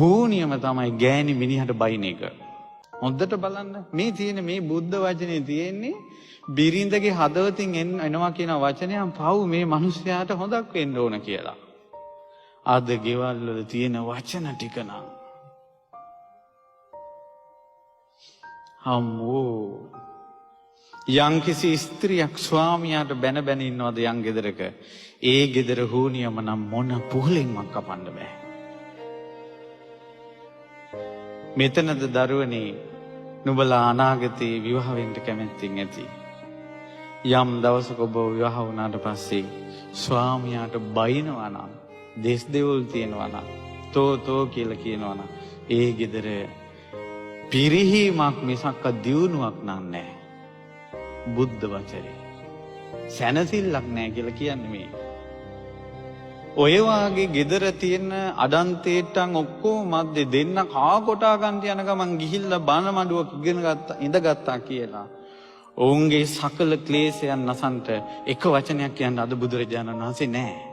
හෝනියම තමයි ගෑණි මිනිහට බයින එක. හොඳට බලන්න මේ තියෙන මේ බුද්ධ වචනේ තියෙන්නේ බිරිඳගේ හදවතින් එනවා කියන වචනයන් පව් මේ මිනිස්යාට හොදක් වෙන්න ඕන කියලා. අද ගෙවල් වල තියෙන වචන ටික නම් අම්මෝ යම්කිසි ස්ත්‍රියක් ස්වාමියාට බැන බැන ඉන්නවද යම් ගෙදරක ඒ ගෙදර හෝනියම නම් මොන පුහලෙන්වත් කපන්න බෑ. මෙතනද දරුවනේ නුඹලා අනාගතේ විවාහ වෙන්න කැමැත්තෙන් ඇති. යම් දවසක ඔබ විවාහ වුණාට පස්සේ ස්වාමියාට බයිනවා නම් දෙස් දෙවොල් තියනවා නම් තෝ කියලා කියනවා නම් ඒ ගෙදර පිරිහීමක් මිසක් දියුණුවක් නැහැ. බුද්ධ වචනේ සැනසෙල්ලක් නැහැ කියලා කියන්නේ මේ. ඔය වාගේ ගෙදර තියෙන අඩන්තේට්ටන් ඔක්කොම මැද්දේ දෙන්න කා කොටා ගන්න යන ගමන් ගිහිල්ලා බණ මඩුවක ඉඳගත්තා කියලා. ඔවුන්ගේ සකල ක්ලේශයන් නසන්ට එක වචනයක් කියන්න අද බුදුරජාණන් වහන්සේ නැහැ.